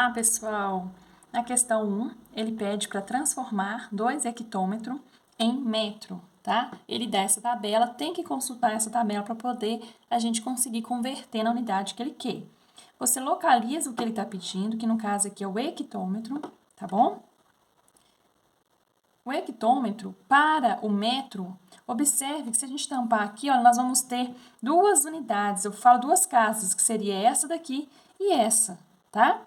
Olá, pessoal! Na questão 1, ele pede para transformar 2 hectômetros em metro, tá? Ele dá essa tabela, tem que consultar essa tabela para poder a gente conseguir converter na unidade que ele quer. Você localiza o que ele está pedindo, que no caso aqui é o hectômetro, tá bom? O hectômetro para o metro, observe que se a gente tampar aqui, ó, nós vamos ter duas unidades. Eu falo duas casas, que seria essa daqui e essa, tá?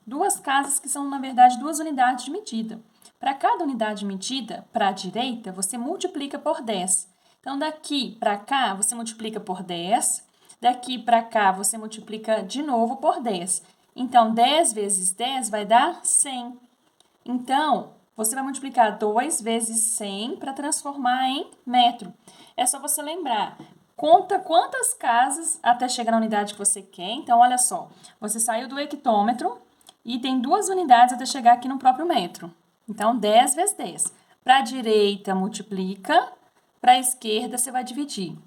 Duas casas que são, na verdade, duas unidades de medida. Para cada unidade de medida, para a direita, você multiplica por 10. Então, daqui para cá, você multiplica por 10. Daqui para cá, você multiplica de novo por 10. Então, 10 vezes 10 vai dar 100. Então, você vai multiplicar 2 vezes 100 para transformar em metro. É só você lembrar. Conta quantas casas até chegar na unidade que você quer. Então, olha só. Você saiu do hectômetro e tem duas unidades até chegar aqui no próprio metro. Então, 10 vezes 10. Para a direita, multiplica. Para a esquerda, você vai dividir.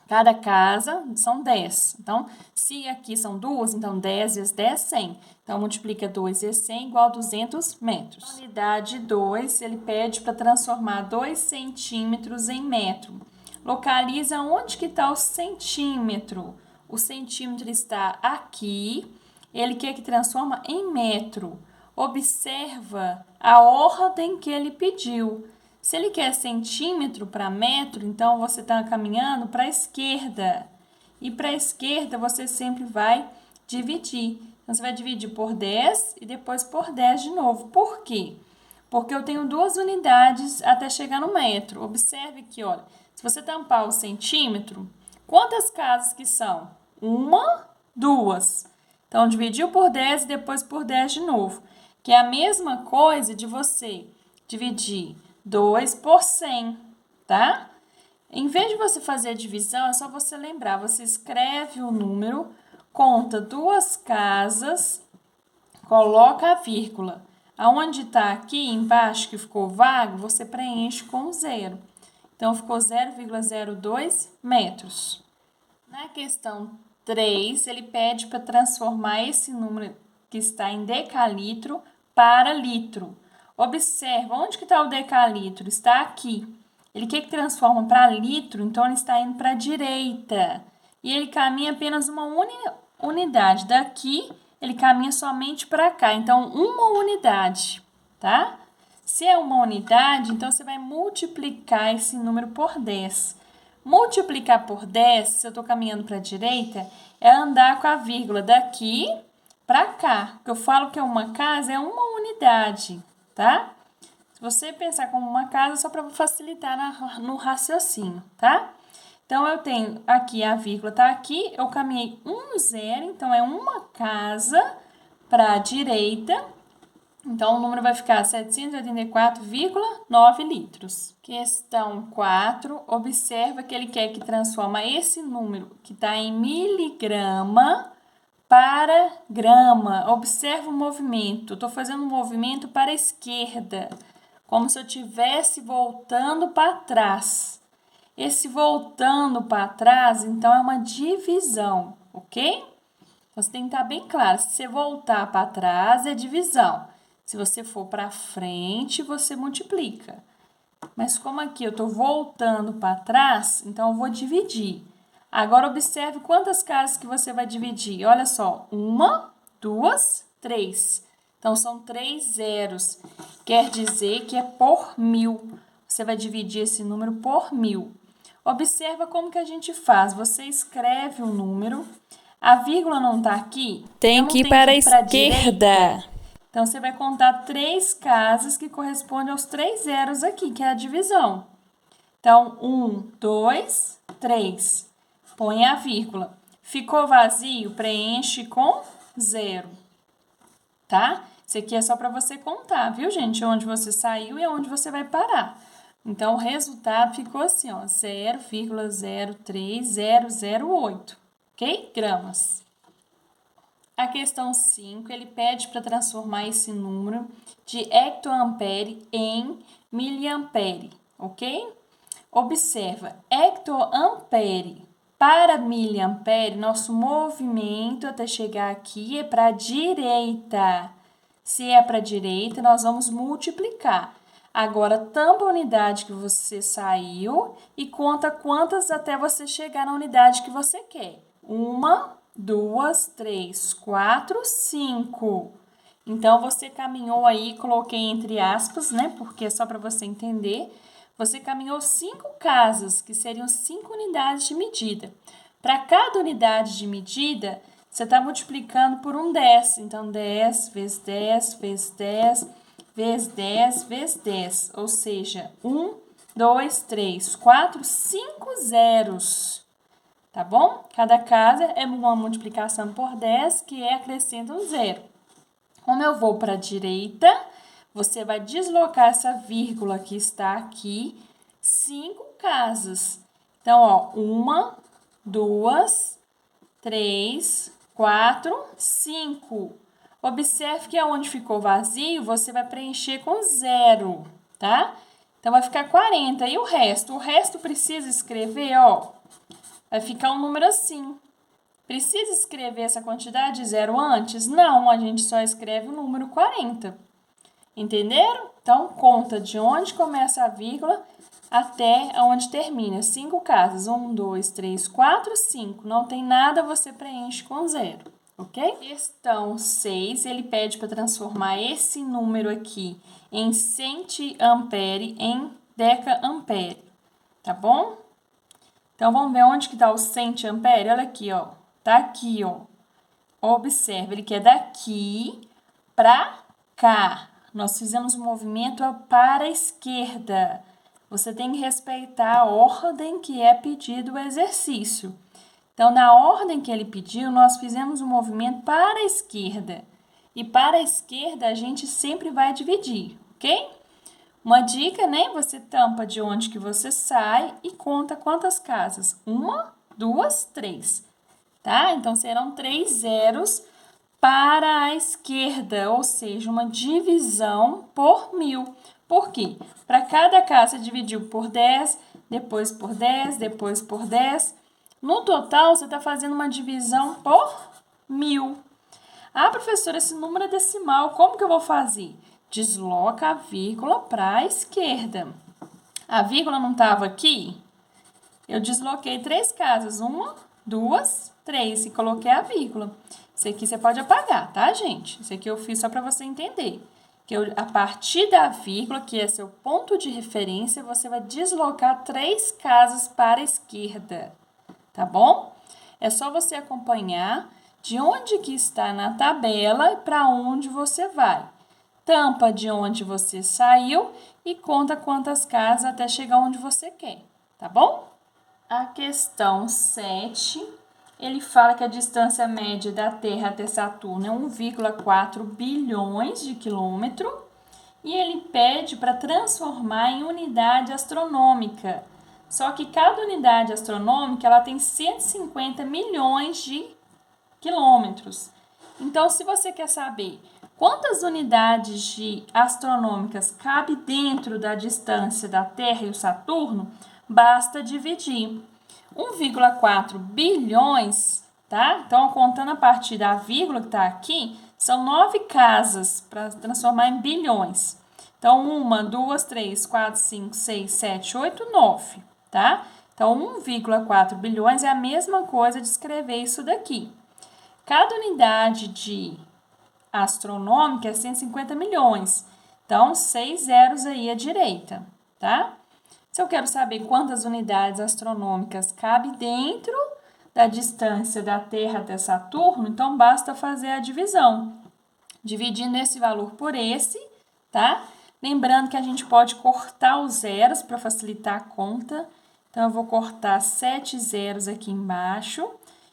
Cada casa são 10. Então, se aqui são duas, então 10 vezes 10, 100. Então, multiplica 2 vezes 100 igual a 200 metros. Na unidade 2, ele pede para transformar 2 centímetros em metro. Localiza onde que está o centímetro. O centímetro está aqui. Ele quer que transforma em metro. Observa a ordem que ele pediu. Se ele quer centímetro para metro, então você está caminhando para a esquerda. E para a esquerda você sempre vai dividir. Então, você vai dividir por 10 e depois por 10 de novo. Por quê? Porque eu tenho duas unidades até chegar no metro. Observe que, olha, se você tampar o centímetro, quantas casas que são? Uma, duas. Então, dividiu por 10 e depois por 10 de novo. Que é a mesma coisa de você dividir 2 por 100, tá? Em vez de você fazer a divisão, é só você lembrar. Você escreve o número, conta duas casas, coloca a vírgula. Aonde está aqui embaixo que ficou vago, você preenche com 0. Então, ficou 0,02 metros. Na questão 3, ele pede para transformar esse número que está em decalitro para litro. Observa, onde que está o decalitro? Está aqui. Ele quer que transforma para litro, então ele está indo para a direita. E ele caminha apenas uma unidade. Daqui, ele caminha somente para cá. Então, uma unidade, tá? Se é uma unidade, então você vai multiplicar esse número por 10. Multiplicar por 10, se eu estou caminhando para a direita, é andar com a vírgula daqui para cá. O que eu falo que é uma casa é uma unidade, tá? Se você pensar como uma casa, só para facilitar no raciocínio, tá? Então, eu tenho aqui a vírgula, tá aqui, eu caminhei 0, então é uma casa para a direita. Então, o número vai ficar 784,9 litros. Questão 4. Observa que ele quer que transforma esse número que está em miligrama para grama. Observa o movimento. Estou fazendo um movimento para a esquerda, como se eu estivesse voltando para trás. Esse voltando para trás, então, é uma divisão, ok? Você tem que estar bem claro. Se você voltar para trás, é divisão. Se você for para frente, você multiplica. Mas como aqui eu estou voltando para trás, então eu vou dividir. Agora, observe quantas casas que você vai dividir. Olha só, 1, 2, 3. Então, são 3 zeros. Quer dizer que é por 1000. Você vai dividir esse número por 1000. Observa como que a gente faz. Você escreve o número. A vírgula não está aqui? Tem que ir para a esquerda. Então, você vai contar 3 casas que correspondem aos 3 zeros aqui, que é a divisão. Então, 1, 2, 3. Põe a vírgula. Ficou vazio? Preenche com 0. Tá? Isso aqui é só para você contar, viu, gente? Onde você saiu e onde você vai parar. Então, o resultado ficou assim, ó, 0,03008, ok? Gramas. A questão 5, ele pede para transformar esse número de hectoampere em miliampere, ok? Observa, hectoampere Para miliampere, nosso movimento até chegar aqui é para a direita. Se é para a direita, nós vamos multiplicar. Agora, tampa a unidade que você saiu e conta quantas até você chegar na unidade que você quer. 1, 2, 3, 4, 5. Então, você caminhou aí, coloquei entre aspas, né? Porque é só para você entender. Você caminhou 5 casas, que seriam 5 unidades de medida. Para cada unidade de medida, você está multiplicando por um 10. Então, 10 vezes 10 vezes 10 vezes 10 vezes 10. Ou seja, 1, 2, 3, 4, 5 zeros. Tá bom? Cada casa é uma multiplicação por 10, que acrescenta um zero. Como eu vou para a direita, você vai deslocar essa vírgula que está aqui 5 casas. Então, ó, 1, 2, 3, 4, 5. Observe que aonde ficou vazio, você vai preencher com 0, tá? Então, vai ficar 40. E o resto? O resto precisa escrever, ó, vai ficar um número assim. Precisa escrever essa quantidade de 0 antes? Não, a gente só escreve o número 40. Entenderam? Então, conta de onde começa a vírgula até onde termina. 5 casas. 1, 2, 3, 4, 5. Não tem nada, você preenche com 0. Ok? Questão 6, ele pede para transformar esse número aqui em centiampere em decaampere. Tá bom? Então, vamos ver onde que está o centiampere. Olha aqui, ó. Tá aqui, ó. Observe, ele quer daqui para cá. Nós fizemos um movimento para a esquerda. Você tem que respeitar a ordem que é pedido o exercício. Então, na ordem que ele pediu, nós fizemos um movimento para a esquerda. E para a esquerda, a gente sempre vai dividir, ok? Uma dica, né? Você tampa de onde que você sai e conta quantas casas. 1, 2, 3. Tá? Então, serão 3 zeros para a esquerda, ou seja, uma divisão por 1000. Por quê? Para cada casa, você dividiu por 10, depois por 10, depois por 10. No total, você está fazendo uma divisão por 1000. Ah, professora, esse número é decimal, como que eu vou fazer? Desloca a vírgula para a esquerda. A vírgula não estava aqui? Eu desloquei 3 casas, 1, 2, 3 e coloquei a vírgula. Isso aqui você pode apagar, tá, gente? Isso aqui eu fiz só para você entender. Que a partir da vírgula, que é seu ponto de referência, você vai deslocar 3 casas para a esquerda, tá bom? É só você acompanhar de onde que está na tabela e para onde você vai. Tampa de onde você saiu e conta quantas casas até chegar onde você quer, tá bom? A questão 7, ele fala que a distância média da Terra até Saturno é 1,4 bilhões de quilômetros e ele pede para transformar em unidade astronômica. Só que cada unidade astronômica ela tem 150 milhões de quilômetros. Então, se você quer saber quantas unidades astronômicas cabe dentro da distância da Terra e o Saturno, basta dividir. 1,4 bilhões, tá? Então, contando a partir da vírgula que está aqui, são 9 casas para transformar em bilhões. Então, 1, 2, 3, 4, 5, 6, 7, 8, 9, tá? Então, 1,4 bilhões é a mesma coisa de escrever isso daqui. Cada unidade astronômica é 150 milhões. Então, 6 zeros aí à direita, tá? Se eu quero saber quantas unidades astronômicas cabe dentro da distância da Terra até Saturno, então basta fazer a divisão. Dividindo esse valor por esse, tá? Lembrando que a gente pode cortar os zeros para facilitar a conta. Então, eu vou cortar 7 zeros aqui embaixo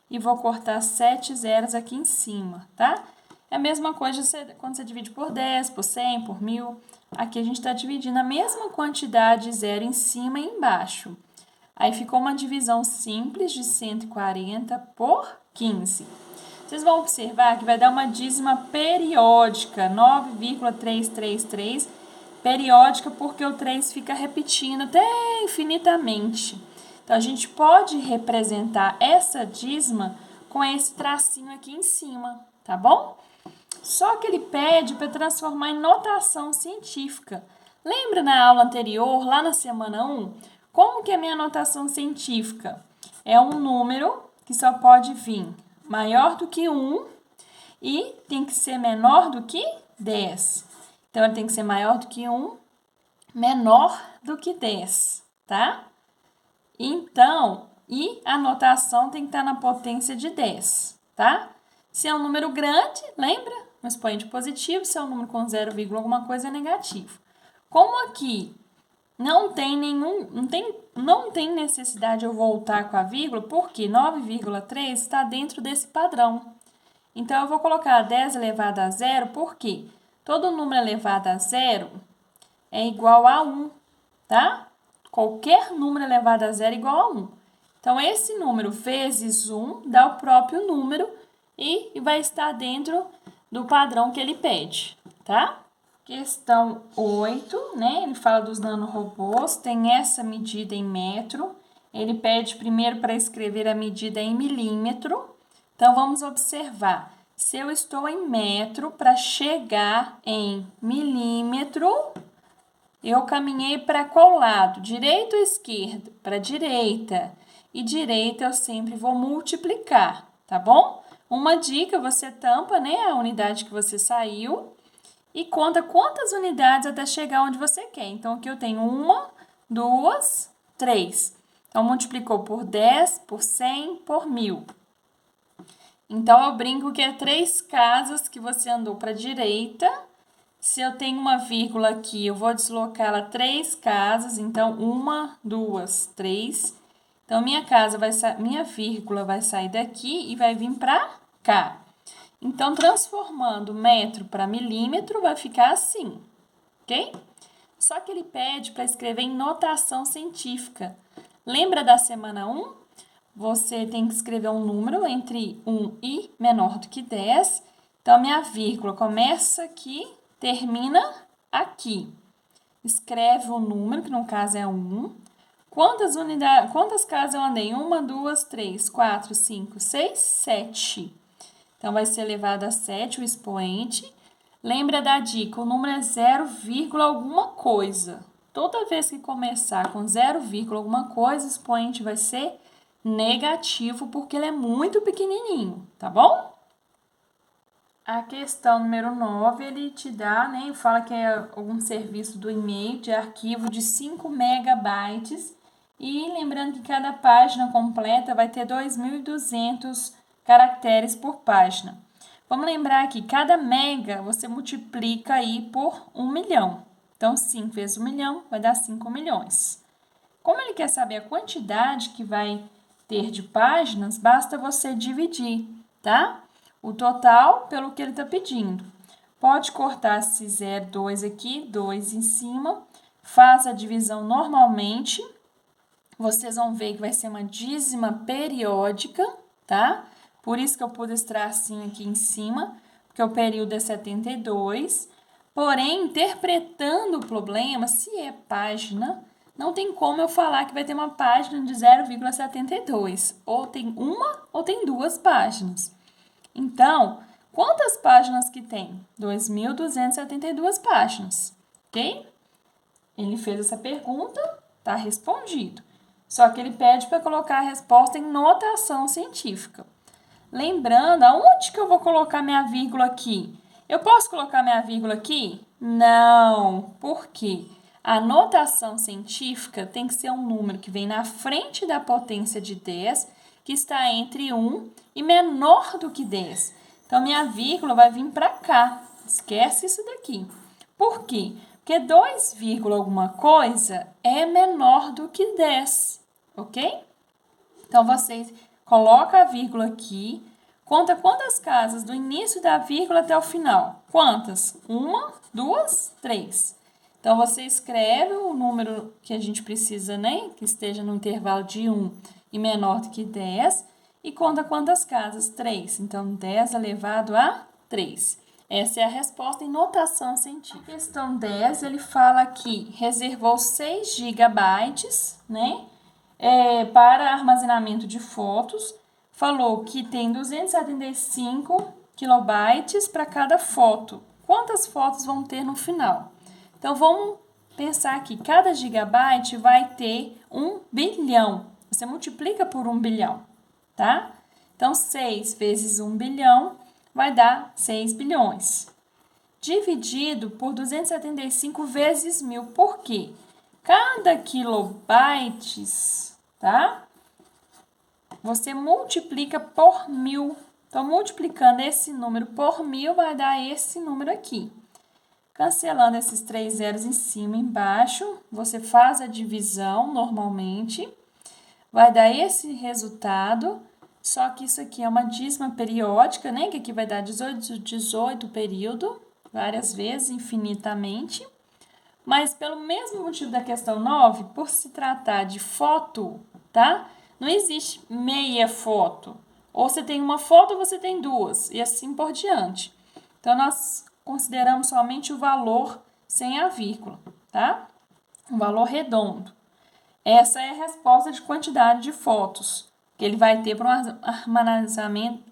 e vou cortar 7 zeros aqui em cima, tá? É a mesma coisa quando você divide por 10, por 100, por 1000. Aqui a gente está dividindo a mesma quantidade de zero em cima e embaixo. Aí ficou uma divisão simples de 140 por 15. Vocês vão observar que vai dar uma dízima periódica, 9,333, periódica porque o 3 fica repetindo até infinitamente. Então, a gente pode representar essa dízima com esse tracinho aqui em cima, tá bom? Só que ele pede para transformar em notação científica. Lembra na aula anterior, lá na semana 1, como que é a minha notação científica? É um número que só pode vir maior do que 1 e tem que ser menor do que 10. Então, ele tem que ser maior do que 1, menor do que 10, tá? Então, e a notação tem que estar na potência de 10, tá? Se é um número grande, lembra? Um expoente positivo, se é um número com 0, alguma coisa é negativo. Como aqui não tem necessidade de eu voltar com a vírgula, porque 9,3 está dentro desse padrão. Então, eu vou colocar 10 elevado a 0, porque todo número elevado a 0 é igual a 1, tá? Qualquer número elevado a 0 é igual a 1. Então, esse número vezes 1 dá o próprio número e vai estar dentro do padrão que ele pede, tá? Questão 8, né? Ele fala dos nanorobôs, tem essa medida em metro. Ele pede primeiro para escrever a medida em milímetro. Então, vamos observar. Se eu estou em metro, para chegar em milímetro, eu caminhei para qual lado? Direita ou esquerda? Para direita. E direita eu sempre vou multiplicar, tá bom? Uma dica, você tampa, né, a unidade que você saiu e conta quantas unidades até chegar onde você quer. Então, aqui eu tenho 1, 2, 3. Então, multiplicou por 10, por 100, por 1000. Então, eu brinco que é 3 casas que você andou para a direita. Se eu tenho uma vírgula aqui, eu vou deslocá-la 3 casas. Então, 1, 2, 3. Então, minha vírgula vai sair daqui e vai vir para cá. Então, transformando metro para milímetro, vai ficar assim, ok? Só que ele pede para escrever em notação científica. Lembra da semana 1? Você tem que escrever um número entre 1 e menor do que 10. Então, minha vírgula começa aqui, termina aqui. Escreve o número, que no caso é 1. Quantas casas eu andei? 1, 2, 3, 4, 5, 6, 7. Então, vai ser elevado a 7 o expoente. Lembra da dica, o número é 0, alguma coisa. Toda vez que começar com 0, alguma coisa, o expoente vai ser negativo, porque ele é muito pequenininho, tá bom? A questão número 9, ele te dá, né, fala que é algum serviço do e-mail de arquivo de 5 megabytes. E lembrando que cada página completa vai ter 2.200 caracteres por página. Vamos lembrar que cada mega você multiplica aí por 1 milhão. Então, 5 vezes 1 milhão vai dar 5 milhões. Como ele quer saber a quantidade que vai ter de páginas, basta você dividir, tá? O total pelo que ele está pedindo. Pode cortar esse 0, 2 aqui, 2 em cima. Faz a divisão normalmente. Vocês vão ver que vai ser uma dízima periódica, tá? Por isso que eu pus esse tracinho aqui em cima, porque o período é 72. Porém, interpretando o problema, se é página, não tem como eu falar que vai ter uma página de 0,72. Ou tem uma ou tem 2 páginas. Então, quantas páginas que tem? 2.272 páginas, ok? Ele fez essa pergunta, tá respondido. Só que ele pede para colocar a resposta em notação científica. Lembrando, aonde que eu vou colocar minha vírgula aqui? Eu posso colocar minha vírgula aqui? Não. Por quê? A notação científica tem que ser um número que vem na frente da potência de 10, que está entre 1 e menor do que 10. Então, minha vírgula vai vir para cá. Esquece isso daqui. Por quê? Porque 2, alguma coisa é menor do que 10, ok? Então, vocês colocam a vírgula aqui, conta quantas casas do início da vírgula até o final. Quantas? 1, 2, 3. Então, você escreve o número que a gente precisa, né? Que esteja no intervalo de 1 e menor do que 10. E conta quantas casas? 3. Então, 10 elevado a 3. Essa é a resposta em notação científica. Questão 10, ele fala que reservou 6 gigabytes, né? para armazenamento de fotos, falou que tem 275 kilobytes para cada foto. Quantas fotos vão ter no final? Então, vamos pensar aqui, cada gigabyte vai ter 1 bilhão. Você multiplica por 1 bilhão, tá? Então, 6 vezes 1 bilhão vai dar 6 bilhões. Dividido por 275 vezes 1000. Por quê? Cada kilobytes, tá? Você multiplica por 1000. Então, multiplicando esse número por 1000 vai dar esse número aqui. Cancelando esses 3 zeros em cima e embaixo, você faz a divisão normalmente. Vai dar esse resultado, só que isso aqui é uma dízima periódica, né? Que aqui vai dar 18 período, várias vezes, infinitamente. Mas pelo mesmo motivo da questão 9, por se tratar de foto, tá? Não existe meia foto. Ou você tem uma foto ou você tem duas, e assim por diante. Então, nós consideramos somente o valor sem a vírgula, tá? Um valor redondo. Essa é a resposta de quantidade de fotos que ele vai ter para um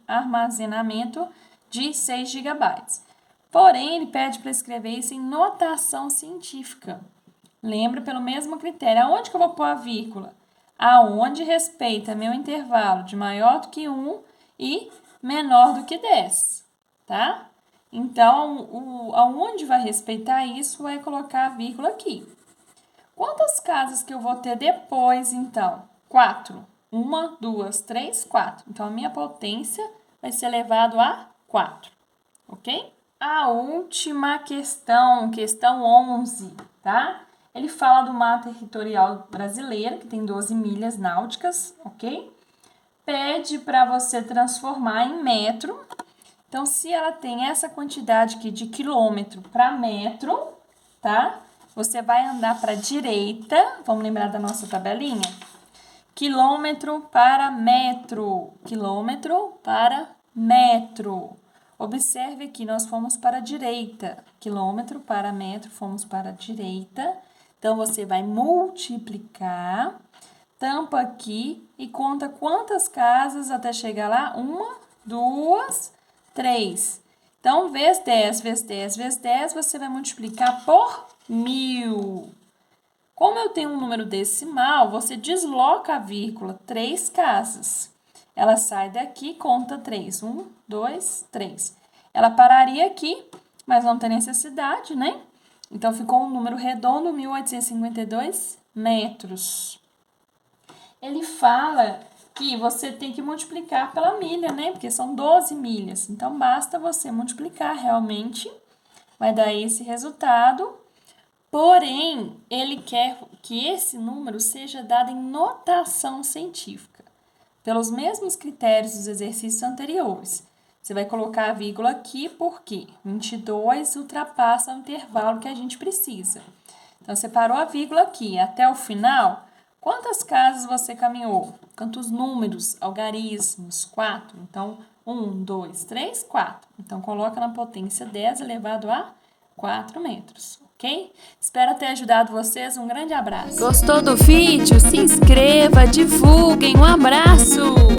armazenamento de 6 GB. Porém, ele pede para escrever isso em notação científica. Lembra pelo mesmo critério. Aonde que eu vou pôr a vírgula? Aonde respeita meu intervalo de maior do que 1 e menor do que 10, tá? Então, aonde vai respeitar isso, vai colocar a vírgula aqui. Quantas casas que eu vou ter depois, então? 4. 1, 2, 3, 4. Então, a minha potência vai ser elevado a 4, ok? A última questão, questão 11, tá? Ele fala do mar territorial brasileiro, que tem 12 milhas náuticas, ok? Pede para você transformar em metro. Então, se ela tem essa quantidade aqui de quilômetro para metro, tá? Você vai andar para a direita, vamos lembrar da nossa tabelinha? Quilômetro para metro, quilômetro para metro. Observe aqui, nós fomos para a direita, quilômetro para metro, fomos para a direita. Então, você vai multiplicar, tampa aqui e conta quantas casas até chegar lá. 1, 2, 3. Então, vezes 10, vezes 10, vezes 10, você vai multiplicar por 1000. Como eu tenho um número decimal, você desloca a vírgula 3 casas. Ela sai daqui e conta 3. 1, 2, 3. Ela pararia aqui, mas não tem necessidade, né? Então, ficou um número redondo, 1852 metros. Ele fala que você tem que multiplicar pela milha, né? Porque são 12 milhas. Então, basta você multiplicar realmente, vai dar esse resultado. Porém, ele quer que esse número seja dado em notação científica, pelos mesmos critérios dos exercícios anteriores. Você vai colocar a vírgula aqui porque 22 ultrapassa o intervalo que a gente precisa. Então, você parou a vírgula aqui até o final. Quantas casas você caminhou? Quantos números, algarismos? 4. Então, 1, 2, 3, 4. Então, coloca na potência 10 elevado a 4 metros, ok? Espero ter ajudado vocês. Um grande abraço. Gostou do vídeo? Se inscreva, divulguem. Um abraço!